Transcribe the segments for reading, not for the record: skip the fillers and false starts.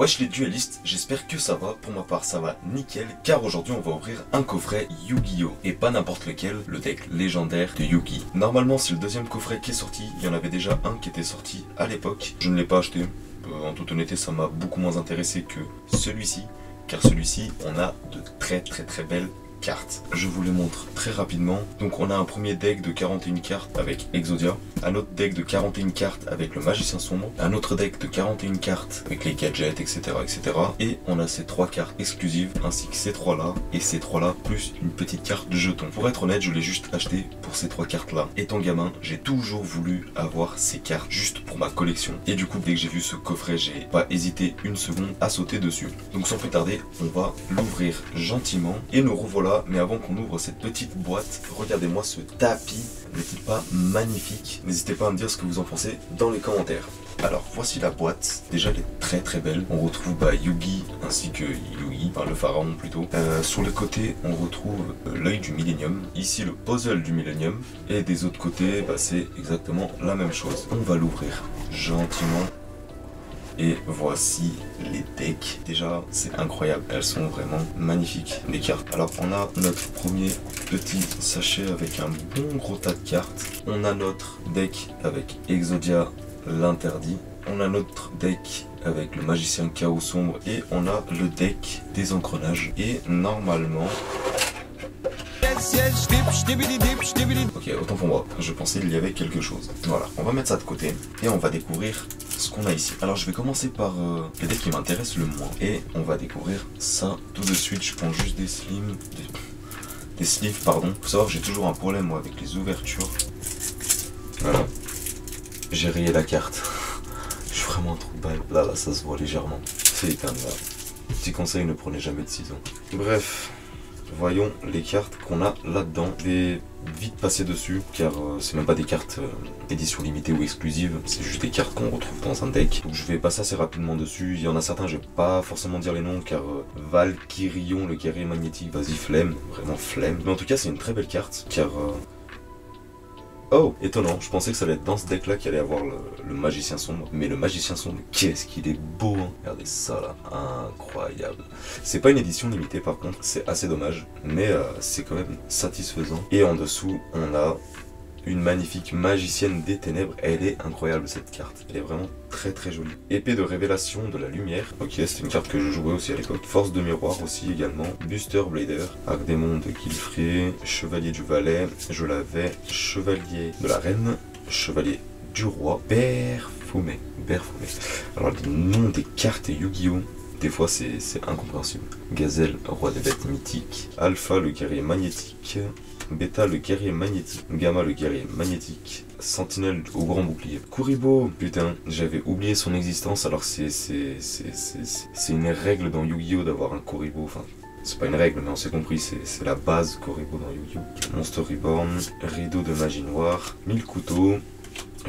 Wesh les duellistes, j'espère que ça va, pour ma part ça va nickel, car aujourd'hui on va ouvrir un coffret Yu-Gi-Oh! Et pas n'importe lequel, le deck légendaire de Yu-Gi. Normalement c'est le deuxième coffret qui est sorti, il y en avait déjà un qui était sorti à l'époque, je ne l'ai pas acheté, en toute honnêteté ça m'a beaucoup moins intéressé que celui-ci, car celui-ci on a de très belles cartes. Je vous les montre très rapidement. Donc on a un premier deck de 41 cartes avec Exodia, un autre deck de 41 cartes avec le Magicien Sombre, un autre deck de 41 cartes avec les gadgets, etc. Et on a ces trois cartes exclusives ainsi que ces trois là et ces trois là plus une petite carte de jeton. Pour être honnête, je l'ai juste acheté pour ces trois cartes là. Étant gamin, j'ai toujours voulu avoir ces cartes juste pour ma collection. Et du coup, dès que j'ai vu ce coffret, j'ai pas hésité une seconde à sauter dessus. Donc sans plus tarder, on va l'ouvrir gentiment et nous revoilà. Mais avant qu'on ouvre cette petite boîte, regardez-moi ce tapis, n'est-il pas magnifique? N'hésitez pas à me dire ce que vous en pensez dans les commentaires. Alors voici la boîte, déjà elle est très belle. On retrouve Yugi ainsi que Yugi, enfin le pharaon plutôt. Sur les côtés on retrouve l'œil du Millennium, ici le puzzle du Millennium. Et des autres côtés c'est exactement la même chose. On va l'ouvrir gentiment. Et voici les decks. Déjà, c'est incroyable. Elles sont vraiment magnifiques, les cartes. Alors, on a notre premier petit sachet avec un bon gros tas de cartes. On a notre deck avec Exodia, l'interdit. On a notre deck avec le Magicien Chaos Sombre. Et on a le deck des engrenages. Et normalement... Ok, autant pour moi, je pensais qu'il y avait quelque chose. Voilà, on va mettre ça de côté et on va découvrir ce qu'on a ici. Alors je vais commencer par le deck qui m'intéresse le moins. Et on va découvrir ça tout de suite. Je prends juste des sleeves, pardon. Faut savoir que j'ai toujours un problème moi avec les ouvertures. Voilà. J'ai rayé la carte. Je suis vraiment un trou de balle. Là, ça se voit légèrement. C'est éternel. Petit conseil, ne prenez jamais de ciseaux. Bref. Voyons les cartes qu'on a là-dedans. Je vais vite passer dessus car c'est même pas des cartes édition limitée ou exclusive, c'est juste des cartes qu'on retrouve dans un deck. Donc je vais passer assez rapidement dessus. Il y en a certains, je vais pas forcément dire les noms car Valkyrion, le guerrier magnétique, vas-y flemme, vraiment flemme. Mais en tout cas c'est une très belle carte car... Oh, étonnant, je pensais que ça allait être dans ce deck là qu'il allait avoir le Magicien Sombre. Mais le Magicien Sombre, qu'est-ce qu'il est beau hein. Regardez ça là, incroyable. C'est pas une édition limitée par contre, c'est assez dommage. Mais c'est quand même satisfaisant. Et en dessous, on a une magnifique Magicienne des Ténèbres. Elle est incroyable cette carte, elle est vraiment très jolie. Épée de révélation de la lumière. Ok, c'est une carte que je jouais aussi à l'époque. Force de miroir aussi également. Buster Blader. Arcdémon de Guilfrey. Chevalier du Valet. Je l'avais. Chevalier de la Reine. Chevalier du Roi. Baphomet. Alors les noms des cartes Yu-Gi-Oh! Des fois c'est incompréhensible. Gazelle, roi des bêtes mythiques. Alpha, le guerrier magnétique. Beta, le guerrier magnétique. Gamma, le guerrier magnétique. Sentinelle au grand bouclier. Kuribo, putain, j'avais oublié son existence. Alors c'est une règle dans Yu-Gi-Oh! D'avoir un Kuribo. Enfin, c'est pas une règle, mais on s'est compris, c'est la base Kuribo dans Yu-Gi-Oh! Monster Reborn, rideau de magie noire, 1000 couteaux,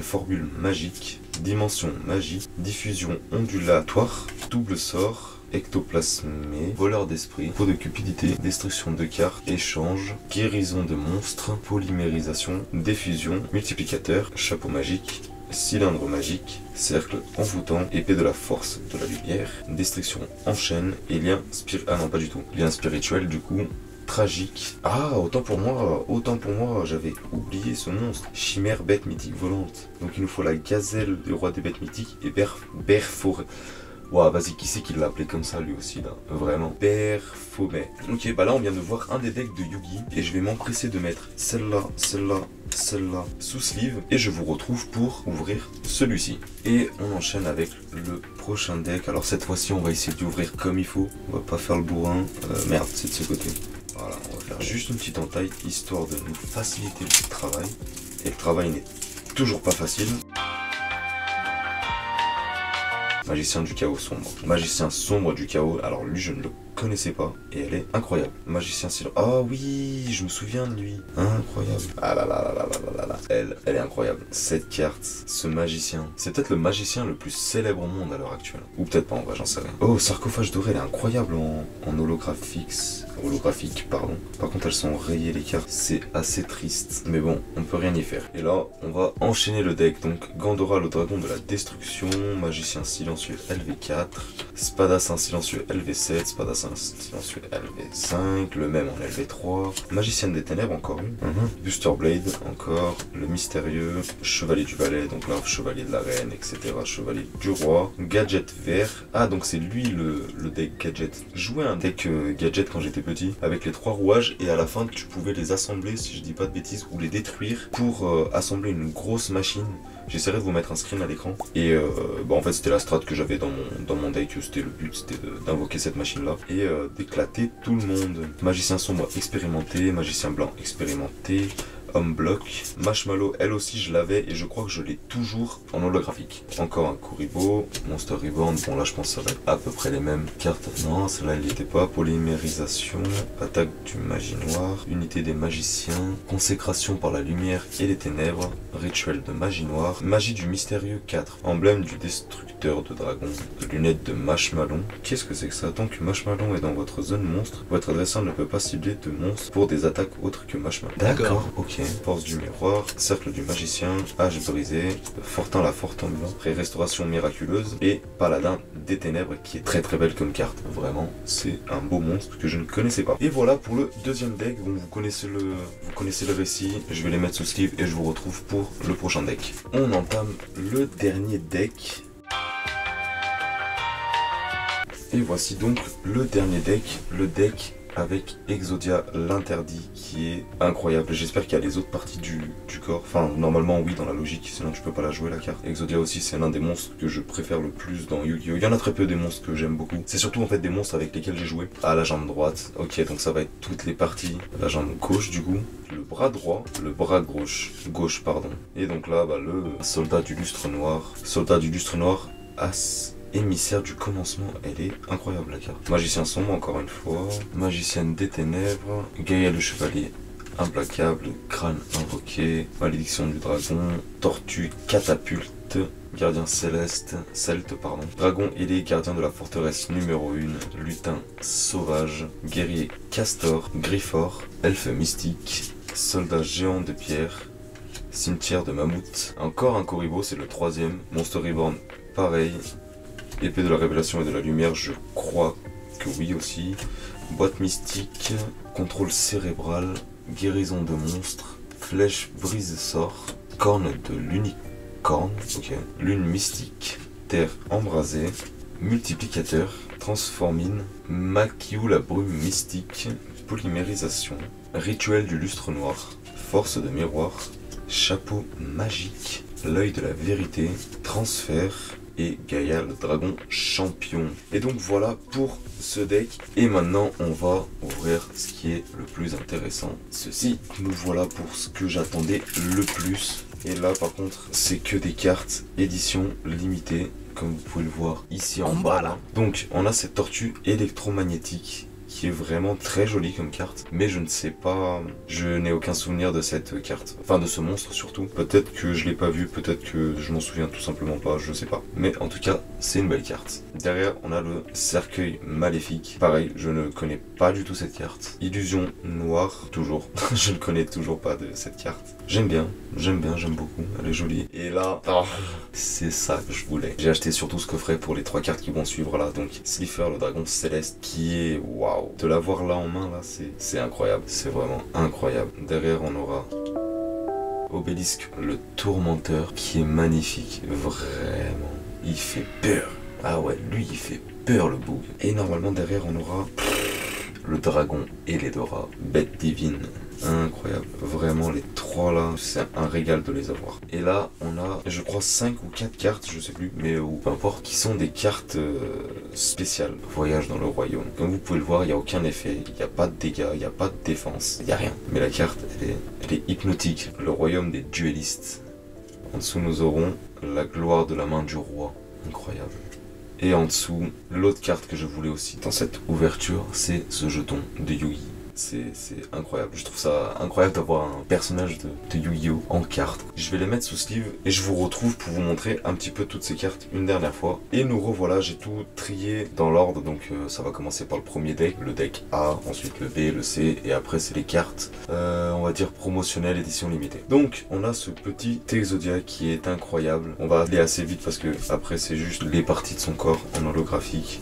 formule magique, dimension magie, diffusion ondulatoire, double sort, ectoplasmé, voleur d'esprit, peau de cupidité, destruction de cartes, échange, guérison de monstres, polymérisation, diffusion, multiplicateur, chapeau magique, cylindre magique, cercle envoûtant, épée de la force de la lumière, destruction en chaîne et lien spirituel. Ah non, pas du tout. Lien spirituel du coup. Tragique. Ah, autant pour moi, j'avais oublié ce monstre. Chimère bête mythique volante. Donc il nous faut la gazelle du roi des bêtes mythiques et Berforêt. Ouah, vas-y, qui c'est qui l'a appelé comme ça lui aussi là? Vraiment. Baphomet. Ok, là on vient de voir un des decks de Yugi et je vais m'empresser de mettre celle-là sous sleeve et je vous retrouve pour ouvrir celui-ci. Et on enchaîne avec le prochain deck. Alors cette fois-ci on va essayer d'ouvrir comme il faut. On va pas faire le bourrin. Merde, c'est de ce côté. Voilà, on va faire juste une petite entaille histoire de nous faciliter le travail. Et le travail n'est toujours pas facile. Magicien du chaos sombre. Magicien sombre du chaos. Alors lui je ne le connaissais pas et elle est incroyable. Magicien silence. Ah oui, je me souviens de lui. Incroyable. Ah là. Elle est incroyable. Cette carte, ce magicien. C'est peut-être le magicien le plus célèbre au monde à l'heure actuelle. Ou peut-être pas en vrai, j'en sais rien. Oh, sarcophage doré, elle est incroyable en holographe fixe. holographiques, pardon. Par contre, elles sont rayées les cartes, c'est assez triste. Mais bon, on peut rien y faire. Et là, on va enchaîner le deck. Donc, Gandora, le dragon de la destruction, magicien silencieux LV4, Spadassin silencieux LV7, Spadassin silencieux LV5, le même en LV3, magicienne des ténèbres, encore une, Buster Blade, encore, le mystérieux, chevalier du valet, donc là, chevalier de la reine, etc., chevalier du roi, gadget vert, ah donc c'est lui le deck gadget. Je jouais un deck gadget quand j'étais petit, avec les 3 rouages, et à la fin, tu pouvais les assembler, si je dis pas de bêtises, ou les détruire, pour assembler une grosse machine. J'essaierai de vous mettre un screen à l'écran. Et en fait c'était la strat que j'avais dans mon deck. C'était le but, c'était d'invoquer cette machine là et d'éclater tout le monde. Magicien sombre expérimenté, magicien blanc expérimenté, homme bloc, Marshmallow, elle aussi je l'avais et je crois que je l'ai toujours en holographique. Encore un Kuribo, Monster Reborn, bon là je pense que ça va être à peu près les mêmes cartes. Non, celle-là elle n'y était pas. Polymérisation, attaque du magie noire, unité des magiciens, consécration par la lumière et les ténèbres, rituel de magie noire, magie du mystérieux 4, emblème du destructeur de dragons, lunettes de Marshmallow. Qu'est-ce que c'est que ça? Tant que Marshmallow est dans votre zone monstre, votre adversaire ne peut pas cibler de monstres pour des attaques autres que Marshmallow. D'accord, ok. Force du miroir, cercle du magicien, âge brisé, Fortin la fortune, restauration miraculeuse et paladin des ténèbres qui est très très belle comme carte. Vraiment, c'est un beau monstre que je ne connaissais pas. Et voilà pour le deuxième deck. Bon, vous connaissez le récit. Je vais les mettre sous sleeve et je vous retrouve pour le prochain deck. On entame le dernier deck. Et voici donc le dernier deck, le deck avec Exodia l'interdit qui est incroyable. J'espère qu'il y a les autres parties du corps. Enfin, normalement oui, dans la logique, sinon tu peux pas la jouer la carte. Exodia aussi, c'est l'un des monstres que je préfère le plus dans Yu-Gi-Oh! Il y en a très peu des monstres que j'aime beaucoup. C'est surtout en fait des monstres avec lesquels j'ai joué. Ah, la jambe droite. Ok, donc ça va être toutes les parties. La jambe gauche du coup. Le bras droit, le bras gauche pardon. Et donc là, le soldat du lustre noir. Soldat du lustre noir, As. Émissaire du commencement, elle est incroyable la carte. Magicien sombre encore une fois, magicienne des ténèbres, Gaïa le chevalier implacable, crâne invoqué, malédiction du dragon, tortue catapulte, gardien celte pardon, dragon ailé, gardien de la forteresse numéro 1, lutin sauvage, guerrier castor, grifford, elfe mystique, soldat géant de pierre, cimetière de mammouth, encore un Kuribo, c'est le 3ème, Monster Reborn pareil, épée de la révélation et de la lumière, je crois que oui aussi. Boîte mystique, contrôle cérébral, guérison de monstres, flèche brise sort, corne de l'unicorne, ok. Lune mystique, terre embrasée, multiplicateur, transformine, Makiou la brume mystique, polymérisation, rituel du lustre noir, force de miroir, chapeau magique, l'œil de la vérité, transfert, et Gaïa le dragon champion. Et donc voilà pour ce deck. Et maintenant on va ouvrir ce qui est le plus intéressant. Ceci, nous voilà pour ce que j'attendais le plus. Et là par contre c'est que des cartes édition limitée, comme vous pouvez le voir ici en bas là. Donc on a cette tortue électromagnétique qui est vraiment très jolie comme carte, mais je ne sais pas, je n'ai aucun souvenir de cette carte, enfin de ce monstre surtout. Peut-être que je l'ai pas vu, peut-être que je m'en souviens tout simplement pas, je sais pas. Mais en tout cas, c'est une belle carte. Derrière, on a le cercueil maléfique. Pareil, je ne connais pas du tout cette carte. Illusion noire, toujours. Je ne connais toujours pas de cette carte. J'aime bien, j'aime beaucoup, elle est jolie. Et là, c'est ça que je voulais. J'ai acheté surtout ce coffret pour les 3 cartes qui vont suivre là. Donc Slifer, le dragon céleste, qui est waouh. De l'avoir là en main là, c'est incroyable. C'est vraiment incroyable. Derrière, on aura Obélisque, le tourmenteur, qui est magnifique. Vraiment, il fait peur. Ah ouais, lui, il fait peur le boug. Et normalement, derrière, on aura le dragon et l'Edora, bête divine. Incroyable, vraiment les 3 là, c'est un régal de les avoir. Et là on a je crois 5 ou 4 cartes, je sais plus, mais ou peu importe, qui sont des cartes spéciales. Voyage dans le royaume. Comme vous pouvez le voir, il n'y a aucun effet, il n'y a pas de dégâts, il n'y a pas de défense, il n'y a rien. Mais la carte elle est hypnotique, le royaume des duellistes. En dessous nous aurons la gloire de la main du roi, incroyable. Et en dessous, l'autre carte que je voulais aussi dans cette ouverture, c'est ce jeton de Yugi. c'est incroyable. Je trouve ça incroyable d'avoir un personnage de Yu-Gi-Oh en carte. Je vais les mettre sous sleeve et je vous retrouve pour vous montrer un petit peu toutes ces cartes une dernière fois. Et nous revoilà, j'ai tout trié dans l'ordre, donc ça va commencer par le premier deck, le deck A, ensuite le B, le C, et après c'est les cartes, on va dire promotionnelles, édition limitée. Donc on a ce petit Exodia qui est incroyable. On va aller assez vite parce que après c'est juste les parties de son corps en holographique.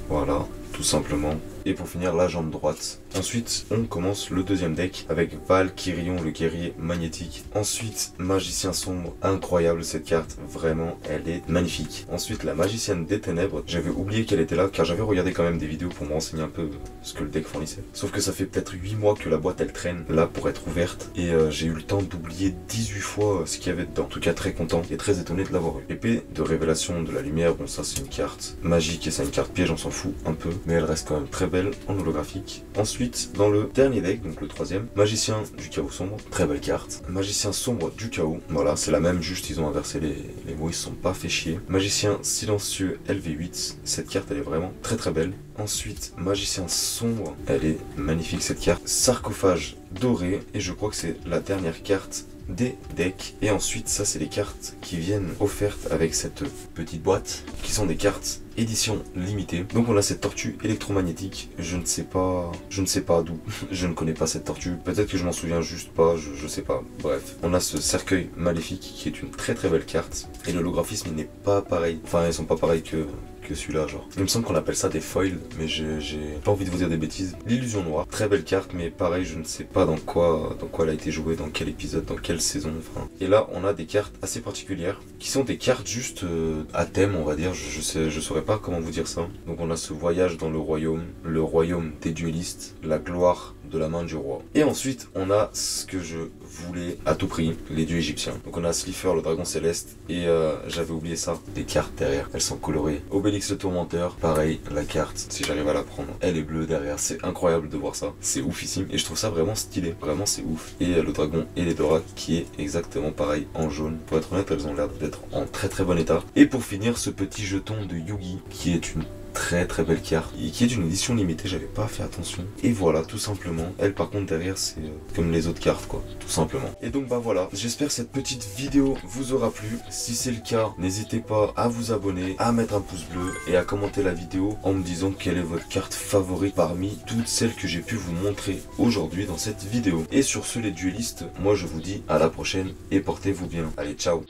Voilà, tout simplement. Et pour finir, la jambe droite. Ensuite, on commence le deuxième deck avec Valkyrion, le guerrier magnétique. Ensuite, Magicien sombre, incroyable cette carte, vraiment, elle est magnifique. Ensuite, la Magicienne des ténèbres, j'avais oublié qu'elle était là car j'avais regardé quand même des vidéos pour me renseigner un peu ce que le deck fournissait. Sauf que ça fait peut-être 8 mois que la boîte elle traîne là pour être ouverte et j'ai eu le temps d'oublier 18 fois ce qu'il y avait dedans. En tout cas, très content et très étonné de l'avoir eu. Épée de révélation de la lumière, bon ça c'est une carte magique et c'est une carte piège, on s'en fout un peu, mais elle reste quand même très belle en holographique. Ensuite, dans le dernier deck, donc le troisième, Magicien du chaos sombre, très belle carte. Magicien sombre du chaos, voilà, c'est la même, juste ils ont inversé les mots, ils se sont pas fait chier. Magicien silencieux LV8, cette carte elle est vraiment très très belle. Ensuite, Magicien sombre, elle est magnifique cette carte. Sarcophage doré, et je crois que c'est la dernière carte des decks. Et ensuite, ça c'est les cartes qui viennent offertes avec cette petite boîte, qui sont des cartes édition limitée. Donc on a cette tortue électromagnétique, je ne sais pas d'où, je ne connais pas cette tortue, peut-être que je m'en souviens juste pas, je sais pas, bref. On a ce cercueil maléfique qui est une très très belle carte, et l'holographisme n'est pas pareil, enfin ils sont pas pareils que celui-là, genre. Il me semble qu'on appelle ça des foils, mais j'ai pas envie de vous dire des bêtises. L'illusion noire, très belle carte, mais pareil, je ne sais pas dans quoi elle a été jouée, dans quel épisode, dans quelle saison, enfin. Et là, on a des cartes assez particulières, qui sont des cartes juste à thème, on va dire, je saurais pas comment vous dire ça. Donc on a ce voyage dans le royaume des duellistes, la gloire de la main du roi. Et ensuite, on a ce que je voulais à tout prix, les dieux égyptiens. Donc on a Slifer, le dragon céleste, et j'avais oublié ça, des cartes derrière, elles sont colorées. Obélix le tourmenteur, pareil, la carte, si j'arrive à la prendre, elle est bleue derrière, c'est incroyable de voir ça, c'est oufissime, et je trouve ça vraiment stylé, vraiment c'est ouf. Et le dragon Eledora qui est exactement pareil, en jaune. Pour être honnête, elles ont l'air d'être en très très bon état. Et pour finir, ce petit jeton de Yugi, qui est une très très belle carte et qui est d'une édition limitée, j'avais pas fait attention, et voilà, tout simplement. Elle par contre derrière c'est comme les autres cartes quoi, tout simplement. Et donc bah voilà, j'espère que cette petite vidéo vous aura plu. Si c'est le cas, n'hésitez pas à vous abonner, à mettre un pouce bleu et à commenter la vidéo en me disant quelle est votre carte favorite parmi toutes celles que j'ai pu vous montrer aujourd'hui dans cette vidéo. Et sur ce les duellistes, moi je vous dis à la prochaine et portez-vous bien. Allez, ciao.